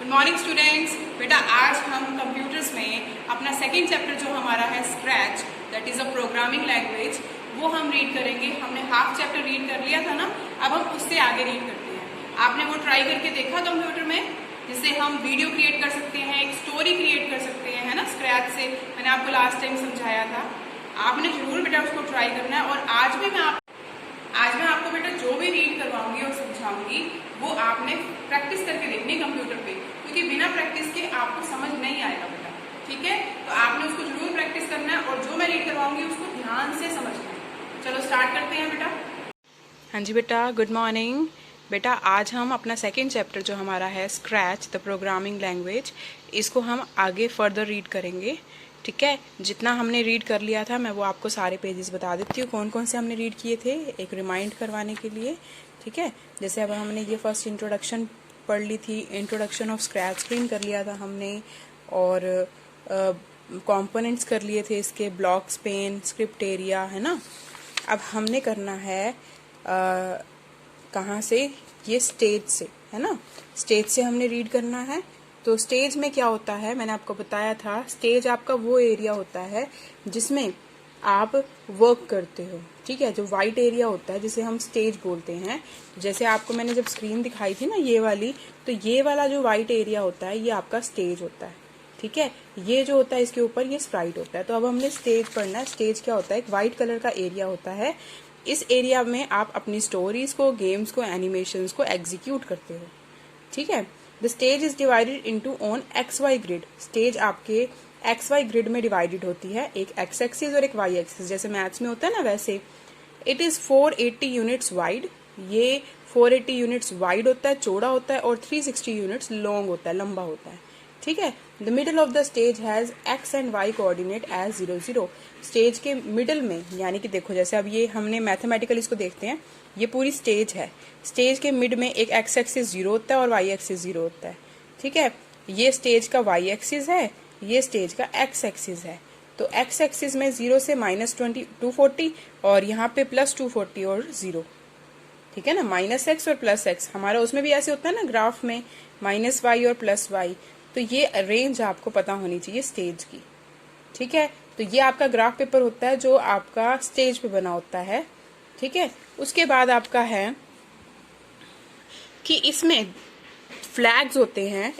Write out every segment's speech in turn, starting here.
Good morning students. बेटा आज हम कंप्यूटर्स में अपना सेकेंड चैप्टर जो हमारा है scratch, that is a programming language, वो हम रीड करेंगे। हमने हाफ चैप्टर रीड कर लिया था ना, अब हम उससे आगे रीड करते हैं। आपने वो ट्राई करके देखा कंप्यूटर में, जिससे हम वीडियो क्रिएट कर सकते हैं, एक स्टोरी क्रिएट कर सकते हैं, है ना, स्क्रैच से। मैंने आपको लास्ट टाइम समझाया था, आपने जरूर बेटा उसको ट्राई करना है। और आज मैं आपको बेटा जो भी रीड करवाऊंगी और समझाऊंगी वो आपने प्रैक्टिस करके देखनी कंप्यूटर पे, क्योंकि बिना प्रैक्टिस के आपको समझ नहीं आएगा बेटा। ठीक है, तो आपने उसको जरूर प्रैक्टिस करना है और जो मैं रीड करवाऊंगी उसको ध्यान से समझना है। चलो स्टार्ट करते हैं बेटा। हाँ जी बेटा, गुड मॉर्निंग। बेटा आज हम अपना सेकेंड चैप्टर जो हमारा है स्क्रैच द प्रोग्रामिंग लैंग्वेज, इसको हम आगे फर्दर रीड करेंगे। ठीक है, जितना हमने रीड कर लिया था मैं वो आपको सारे पेजेस बता देती हूँ, कौन कौन से हमने रीड किए थे, एक रिमाइंड करवाने के लिए। ठीक है, जैसे अब हमने ये फर्स्ट इंट्रोडक्शन पढ़ ली थी, इंट्रोडक्शन ऑफ स्क्रैच स्क्रीन कर लिया था हमने, और कंपोनेंट्स कर लिए थे इसके, ब्लॉक्स, पेन, स्क्रिप्ट एरिया, है ना। अब हमने करना है कहाँ से, ये स्टेज से, है ना। स्टेज से हमने रीड करना है। तो स्टेज में क्या होता है, मैंने आपको बताया था, स्टेज आपका वो एरिया होता है जिसमें आप वर्क करते हो। ठीक है, जो वाइट एरिया होता है जिसे हम स्टेज बोलते हैं। जैसे आपको मैंने जब स्क्रीन दिखाई थी ना ये वाली, तो ये वाला जो वाइट एरिया होता है ये आपका स्टेज होता है। ठीक है, ये जो होता है इसके ऊपर ये स्प्राइट होता है। तो अब हमने स्टेज पढ़ना है। स्टेज क्या होता है, एक वाइट कलर का एरिया होता है। इस एरिया में आप अपनी स्टोरीज को, गेम्स को, एनिमेशंस को एग्जीक्यूट करते हो। ठीक है, the stage is divided into on X Y grid. Stage आपके एक्स वाई ग्रिड में डिवाइडेड होती है, एक एक्स एक्सिस और एक वाई एक्सिस, जैसे मैथ्स में होता है ना वैसे। It is 480 units wide. ये 480 यूनिट्स वाइड होता है, चौड़ा होता है, और 360 यूनिट्स लॉन्ग होता है, लंबा होता है। ठीक है, the middle of the stage has X and Y coordinate as 0 0। Stage के मिडल में, यानी कि देखो जैसे अब ये हमने मैथमेटिकल इसको देखते हैं, ये पूरी स्टेज है। स्टेज के मिड में एक एक्स एक्सिस 0 होता है और वाई एक्सिस 0 होता है। ठीक है, ये स्टेज का वाई एक्सिस है, ये स्टेज का एक्स एक्सिस है। तो एक्स एक्सिस में 0 से -240 और यहाँ पे +240 और 0। ठीक है ना, -x और +x, हमारा उसमें भी ऐसे होता है ना ग्राफ में, -y और +y। तो ये रेंज आपको पता होनी चाहिए स्टेज की। ठीक है, तो ये आपका ग्राफ पेपर होता है जो आपका स्टेज पे बना होता है। ठीक है, उसके बाद आपका है कि इसमें फ्लैग्स होते हैं,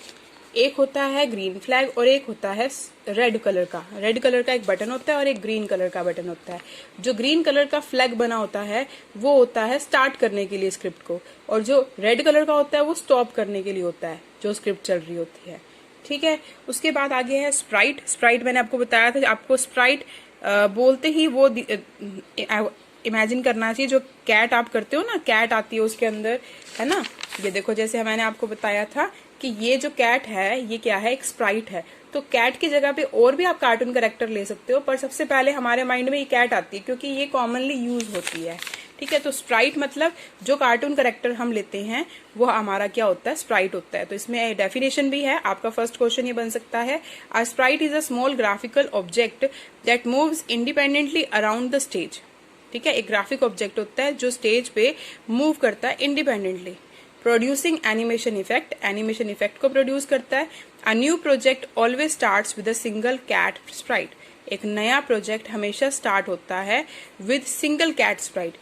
एक होता है ग्रीन फ्लैग और एक होता है रेड कलर का। रेड कलर का एक बटन होता है और एक ग्रीन कलर का बटन होता है। जो ग्रीन कलर का फ्लैग बना होता है वो होता है स्टार्ट करने के लिए स्क्रिप्ट को, और जो रेड कलर का होता है वो स्टॉप करने के लिए होता है, जो स्क्रिप्ट चल रही होती है। ठीक है, उसके बाद आगे है स्प्राइट। स्प्राइट मैंने आपको बताया था, आपको स्प्राइट बोलते ही वो इमेजिन करना चाहिए, जो कैट आप करते हो ना, कैट आती है उसके अंदर, है ना। ये देखो जैसे मैंने आपको बताया था कि ये जो कैट है ये क्या है, एक स्प्राइट है। तो कैट की जगह पे और भी आप कार्टून कैरेक्टर ले सकते हो, पर सबसे पहले हमारे माइंड में ये कैट आती है क्योंकि ये कॉमनली यूज होती है। ठीक है, तो स्प्राइट मतलब जो कार्टून कैरेक्टर हम लेते हैं वो हमारा क्या होता है, स्प्राइट होता है। तो इसमें डेफिनेशन भी है, आपका फर्स्ट क्वेश्चन ये बन सकता है, अ Sprite is a small graphical object that moves independently around the stage. ठीक है, एक ग्राफिक ऑब्जेक्ट होता है जो स्टेज पे मूव करता है independently. Producing animation effect, animation effect को प्रोड्यूस करता है। A new project always starts with a single cat sprite. एक नया प्रोजेक्ट हमेशा स्टार्ट होता है विद सिंगल कैट स्प्राइट,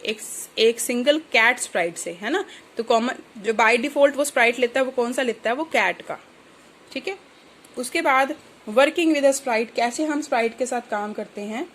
एक सिंगल कैट स्प्राइट से, है ना। तो कॉमन जो बाय डिफॉल्ट वो स्प्राइट लेता है वो कौन सा लेता है, वो कैट का। ठीक है, उसके बाद वर्किंग विद अ स्प्राइट, कैसे हम स्प्राइट के साथ काम करते हैं।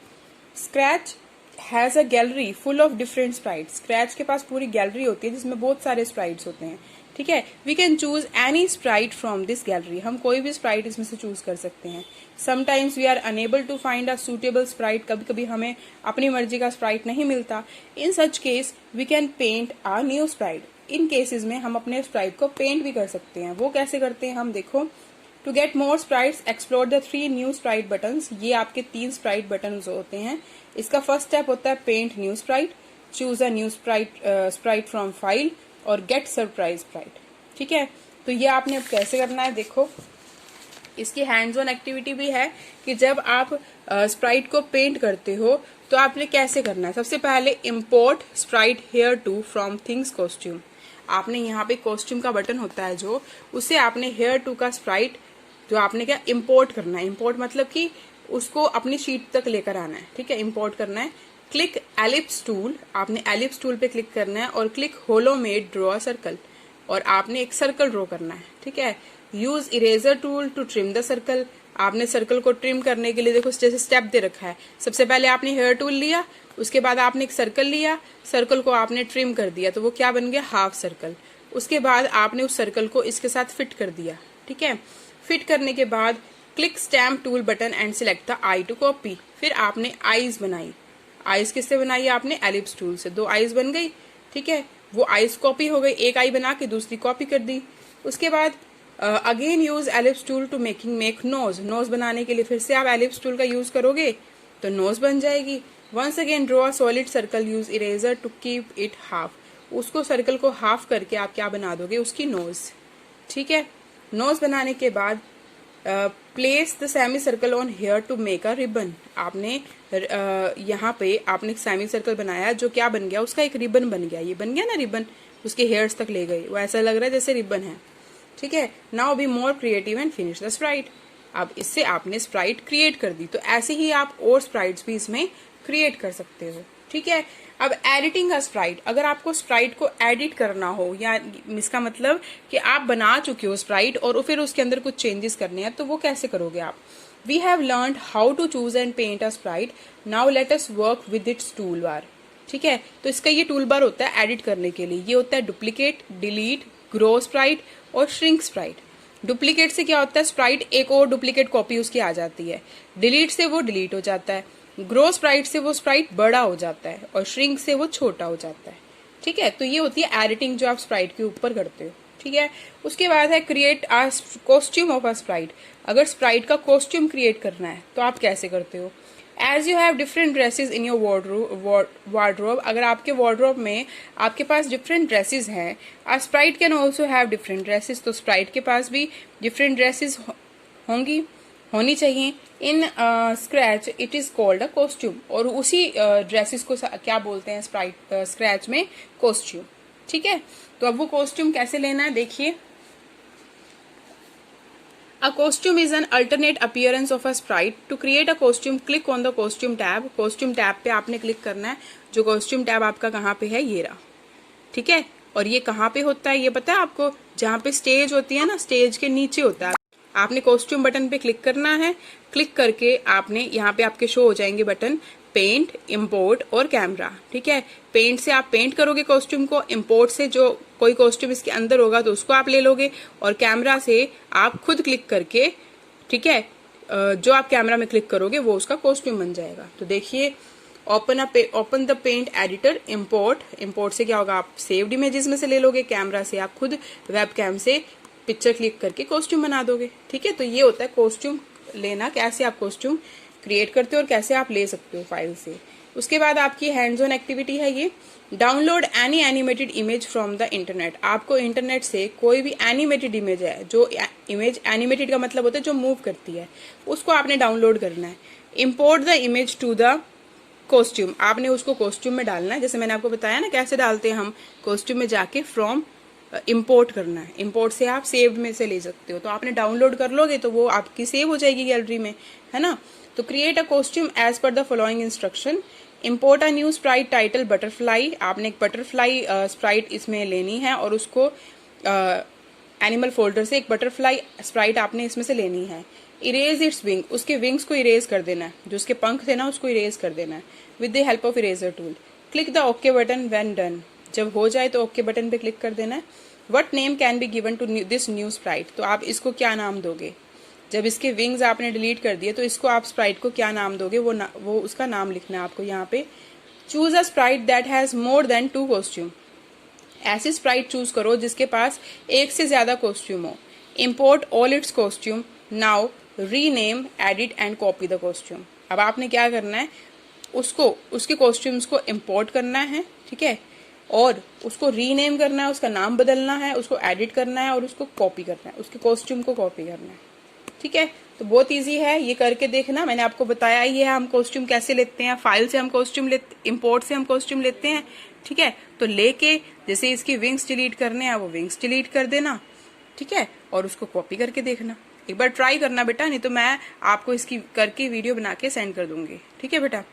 Scratch has a gallery full of different sprites. Scratch के पास पूरी गैलरी होती है जिसमें बहुत सारे स्प्राइट्स होते हैं। ठीक है, we can choose any sprite from this gallery. हम कोई भी स्प्राइट इसमें से चूज कर सकते हैं। Sometimes we are unable to find a suitable sprite, कभी कभी हमें अपनी मर्जी का स्प्राइट नहीं मिलता। In such case we can paint a new sprite. In cases में हम अपने स्प्राइट को पेंट भी कर सकते हैं। वो कैसे करते हैं हम देखो। To get more sprites explore the 3 new sprite buttons. ये आपके 3 स्प्राइट बटन होते हैं। इसका फर्स्ट स्टेप होता है paint new sprite, choose a new sprite from file, और गेट सरप्राइज स्प्राइट। ठीक है, तो ये आपने अब कैसे करना है देखो। इसकी हैंड्स ऑन एक्टिविटी भी है कि जब आप स्प्राइट को पेंट करते हो तो आपने कैसे करना है, सबसे पहले import sprite here to from things costume. आपने यहाँ पे कॉस्ट्यूम का बटन होता है जो, उसे आपने हेयर टू का स्प्राइट जो आपने क्या इम्पोर्ट करना है। इम्पोर्ट मतलब कि उसको अपनी शीट तक लेकर आना है, ठीक है, इम्पोर्ट करना है। क्लिक एलिप्स टूल, आपने एलिप्स टूल पे क्लिक करना है और click hollow made draw circle, और आपने एक सर्कल ड्रॉ करना है, ठीक है। Use eraser tool to trim the circle, आपने सर्कल को ट्रिम करने के लिए देखो जैसे स्टेप दे रखा है, सबसे पहले आपने हेयर टूल लिया, उसके बाद आपने एक सर्कल लिया, सर्कल को आपने ट्रिम कर दिया तो वो क्या बन गया, हाफ सर्कल। उसके बाद आपने उस सर्कल को इसके साथ फिट कर दिया, ठीक है। फिट करने के बाद click stamp tool button and select the eye to copy. फिर आपने आईज बनाई, आईज किससे बनाई आपने, एलिप्स टूल से, 2 आईज बन गई, ठीक है। वो आईज कॉपी हो गई, एक आई बना के दूसरी कॉपी कर दी। उसके बाद again use ellipse tool to make nose, nose बनाने के लिए फिर से आप एलिप्स टूल का यूज करोगे तो नोज बन जाएगी। Once again draw a solid circle, use eraser to keep it half, उसको सर्कल को हाफ करके आप क्या बना दोगे, उसकी नोज, ठीक है। नोज बनाने के बाद place the semi circle on hair to make a ribbon, आपने यहाँ पे आपने सेमी सर्कल बनाया जो क्या बन गया, उसका एक रिबन बन गया, ये बन गया ना रिबन, उसके हेयर्स तक ले गई, वो ऐसा लग रहा है जैसे रिबन है, ठीक है। Now be more creative and finish the Sprite, अब इससे आपने स्प्राइट क्रिएट कर दी। तो ऐसे ही आप और स्प्राइट्स भी इसमें क्रिएट कर सकते हो, ठीक है। अब एडिटिंग अ स्प्राइट, अगर आपको स्प्राइट को एडिट करना हो, या इसका मतलब कि आप बना चुके हो स्प्राइट और फिर उसके अंदर कुछ चेंजेस करने हैं, तो वो कैसे करोगे आप। We have learned how to choose and paint a sprite, now let us work with its tool bar, ठीक है। तो इसका ये टूल बार होता है एडिट करने के लिए, ये होता है डुप्लीकेट, डिलीट, ग्रो स्प्राइट और श्रिंक स्प्राइट। डुप्लीकेट से क्या होता है, स्प्राइट एक और डुप्लीकेट कॉपी उसकी आ जाती है, डिलीट से वो डिलीट हो जाता है, ग्रो स्प्राइट से वो स्प्राइट बड़ा हो जाता है, और श्रिंक से वो छोटा हो जाता है, ठीक है। तो ये होती है एडिटिंग जो आप स्प्राइट के ऊपर करते हो, ठीक है। उसके बाद है create a costume of a sprite, अगर स्प्राइट का कॉस्ट्यूम क्रिएट करना है तो आप कैसे करते हो। As you have different dresses in your wardrobe, अगर आपके वार्डरोब में आपके पास डिफरेंट ड्रेसेस हैं, a sprite can also have different dresses, तो स्प्राइट के पास भी डिफरेंट ड्रेसेस होनी चाहिए। In Scratch it is called a costume, और उसी ड्रेसेस को क्या बोलते हैं स्प्राइट स्क्रैच में, कॉस्ट्यूम, ठीक है। तो अब वो कॉस्ट्यूम कैसे लेना है देखिए। A costume is an alternate appearance of a sprite. To create a costume, click on the costume tab. Costume tab पे आपने क्लिक करना है, जो costume tab आपका कहाँ पे है, ये रहा, ठीक है। और ये कहाँ पे होता है ये पता है आपको, जहाँ पे स्टेज होती है ना, स्टेज के नीचे होता है। आपने कॉस्ट्यूम बटन पे क्लिक करना है, क्लिक करके आपने यहाँ पे आपके शो हो जाएंगे बटन पेंट, इम्पोर्ट और कैमरा, ठीक है। पेंट से आप पेंट करोगे कॉस्ट्यूम को, इम्पोर्ट से जो कोई कॉस्ट्यूम इसके अंदर होगा तो उसको आप ले लोगे, और कैमरा से आप खुद क्लिक करके, ठीक है, जो आप कैमरा में क्लिक करोगे वो उसका कॉस्ट्यूम बन जाएगा। तो देखिए, open the paint editor, import से क्या होगा, आप सेव्ड इमेजेस में से ले लोगे, कैमरा से आप खुद वेब कैम से पिक्चर क्लिक करके कॉस्ट्यूम बना दोगे, ठीक है। तो ये होता है कॉस्ट्यूम लेना, कैसे आप कॉस्ट्यूम क्रिएट करते हो और कैसे आप ले सकते हो फाइल से। उसके बाद आपकी हैंड्स ऑन एक्टिविटी है ये, download any animated image from the internet. आपको इंटरनेट से कोई भी एनिमेटेड इमेज है, जो इमेज एनिमेटेड का मतलब होता है जो मूव करती है, उसको आपने डाउनलोड करना है। Import the image to the costume, आपने उसको कॉस्ट्यूम में डालना है, जैसे मैंने आपको बताया ना कैसे डालते हैं हम, कॉस्ट्यूम में जाके फ्रॉम इम्पोर्ट करना है। इम्पोर्ट से आप सेव्ड में से ले सकते हो, तो आपने डाउनलोड कर लोगे तो वो आपकी सेव हो जाएगी गैलरी में, है ना। तो create a costume as per the following instruction. Import a new sprite title butterfly, आपने एक बटरफ्लाई स्प्राइट इसमें लेनी है, और उसको एनिमल फोल्डर से एक बटरफ्लाई स्प्राइट आपने इसमें से लेनी है। इरेज इट्स विंग, उसके विंग्स को इरेज कर देना है, जो उसके पंख थे ना उसको इरेज कर देना है with the help of eraser tool. Click the okay button when done, जब हो जाए तो ओके बटन पे क्लिक कर देना है। What name can be given to this new sprite, तो आप इसको क्या नाम दोगे, जब इसके विंग्स आपने डिलीट कर दिए तो इसको आप स्प्राइट को क्या नाम दोगे, वो उसका नाम लिखना है आपको यहाँ पे। Choose a Sprite that has more than 2 costume, ऐसी स्प्राइट चूज करो जिसके पास एक से ज्यादा कॉस्ट्यूम हो। Import all it's costume, now rename, edit and copy the costume. अब आपने क्या करना है, उसको उसके कॉस्ट्यूम्स को इम्पोर्ट करना है, ठीक है, और उसको रीनेम करना है, उसका नाम बदलना है, उसको एडिट करना है और उसको कॉपी करना है, उसके कॉस्ट्यूम को कॉपी करना है। ठीक है, तो बहुत इजी है, ये करके देखना। मैंने आपको बताया ही है हम कॉस्ट्यूम कैसे लेते हैं, फाइल से हम कॉस्ट्यूम लेते, इंपोर्ट से हम कॉस्ट्यूम लेते हैं। ठीक है, तो लेके जैसे इसकी विंग्स डिलीट करने हैं वो विंग्स डिलीट कर देना। ठीक है, और उसको कॉपी करके देखना, एक बार ट्राई करना बेटा, नहीं तो मैं आपको इसकी करके वीडियो बना के सेंड कर दूंगी। ठीक है बेटा।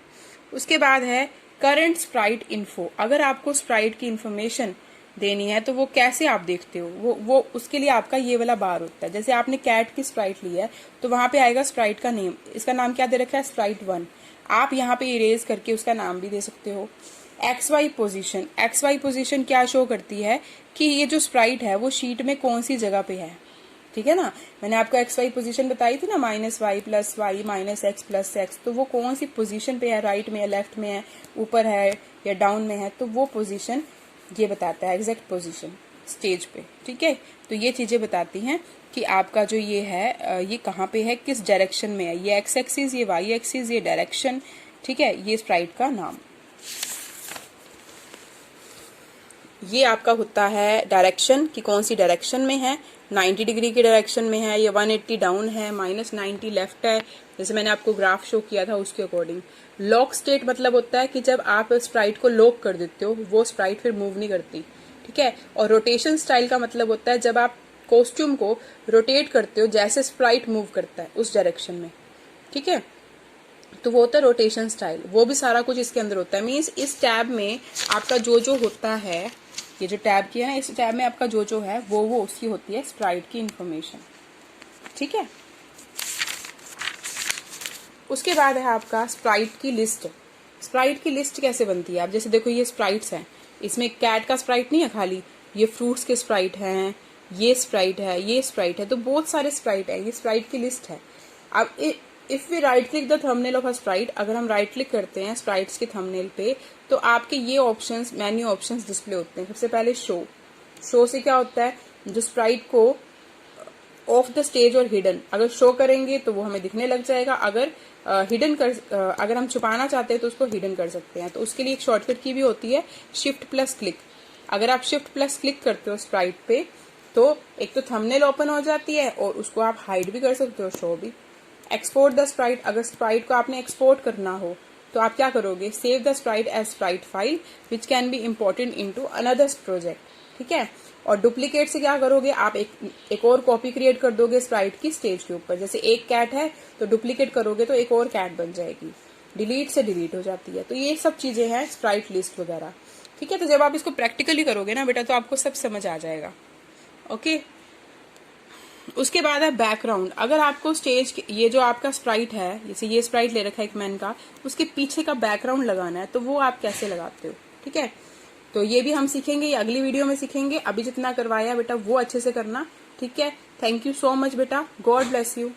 उसके बाद है करंट स्प्राइट इन्फो। अगर आपको स्प्राइट की इंफॉर्मेशन देनी है तो वो कैसे आप देखते हो, वो उसके लिए आपका ये वाला बार होता है। जैसे आपने कैट की स्प्राइट ली है तो वहां पे आएगा स्प्राइट का नेम, इसका नाम क्या दे रखा है, स्प्राइट 1। आप यहाँ पे इरेज करके उसका नाम भी दे सकते हो। XY पोजीशन, XY पोजीशन क्या शो करती है कि ये जो स्प्राइट है वो शीट में कौन सी जगह पे है। ठीक है ना, मैंने आपको XY पोजीशन बताई थी ना, -y + y -x + x, तो वो कौन सी पोजीशन पे है, राइट में है, लेफ्ट में है, ऊपर है या डाउन में है, तो वो पोजीशन ये बताता है, एग्जैक्ट पोजीशन स्टेज पे। ठीक है, तो ये चीजें बताती हैं कि आपका जो ये है ये कहाँ पे है, किस डायरेक्शन में है, ये x एक्सिस, ये y एक्सिस, ये डायरेक्शन। ठीक है, ये स्प्राइट का नाम। ये आपका होता है डायरेक्शन कि कौन सी डायरेक्शन में है, 90 डिग्री की डायरेक्शन में है या 180 डाउन है, -90 लेफ्ट है, जैसे मैंने आपको ग्राफ शो किया था उसके अकॉर्डिंग। लॉक स्टेट मतलब होता है कि जब आप स्प्राइट को लॉक कर देते हो वो स्प्राइट फिर मूव नहीं करती। ठीक है, और रोटेशन स्टाइल का मतलब होता है जब आप कॉस्ट्यूम को रोटेट करते हो जैसे स्प्राइट मूव करता है उस डायरेक्शन में। ठीक है, तो वो होता है रोटेशन स्टाइल, वो भी सारा कुछ इसके अंदर होता है। मीन्स इस टैब में आपका जो होता है, ये जो टैब किया है इस टैब में आपका जो है वो उसकी होती है स्प्राइट की इंफॉर्मेशन। ठीक है, उसके बाद है आपका स्प्राइट की लिस्ट। स्प्राइट की लिस्ट कैसे बनती है, आप जैसे देखो ये स्प्राइट्स हैं, इसमें कैट का स्प्राइट नहीं है खाली, ये फ्रूट्स के स्प्राइट हैं, ये स्प्राइट है, ये स्प्राइट है, तो बहुत सारे स्प्राइट है, ये स्प्राइट की लिस्ट है। अब if we right click the thumbnail of a sprite, अगर हम राइट क्लिक करते हैं स्प्राइट्स के थंबनेल पे तो आपके ये ऑप्शंस, मेन्यू ऑप्शंस डिस्प्ले होते हैं। सबसे पहले शो से क्या होता है, जो स्प्राइट को ऑफ द स्टेज और हिडन, अगर शो करेंगे तो वो हमें दिखने लग जाएगा, अगर अगर हम छुपाना चाहते हैं तो उसको हिडन कर सकते हैं। तो उसके लिए एक शॉर्टकट की भी होती है, Shift+Click। अगर आप Shift+Click करते हो स्प्राइट पे तो एक तो थंबनेल ओपन हो जाती है और उसको आप हाइड भी कर सकते हो, शो भी। एक्सपोर्ट द स्प्राइट, अगर स्प्राइट को आपने एक्सपोर्ट करना हो तो आप क्या करोगे, save the sprite as sprite file which can be imported into another project. ठीक है, और डुप्लीकेट से क्या करोगे, आप एक और कॉपी क्रिएट कर दोगे स्प्राइट की स्टेज के ऊपर। जैसे एक कैट है तो डुप्लीकेट करोगे तो एक और कैट बन जाएगी, डिलीट से डिलीट हो जाती है। तो ये सब चीजें हैं स्प्राइट लिस्ट वगैरह। ठीक है, तो जब आप इसको प्रैक्टिकली करोगे ना बेटा तो आपको सब समझ आ जाएगा। ओके, उसके बाद है बैकग्राउंड। अगर आपको स्टेज ये जो आपका स्प्राइट है, जैसे ये स्प्राइट ले रखा है एक मैन का, उसके पीछे का बैकग्राउंड लगाना है तो वो आप कैसे लगाते हो। ठीक है, तो ये भी हम सीखेंगे, ये अगली वीडियो में सीखेंगे। अभी जितना करवाया बेटा वो अच्छे से करना। ठीक है, थैंक यू सो मच बेटा, गॉड ब्लेस यू।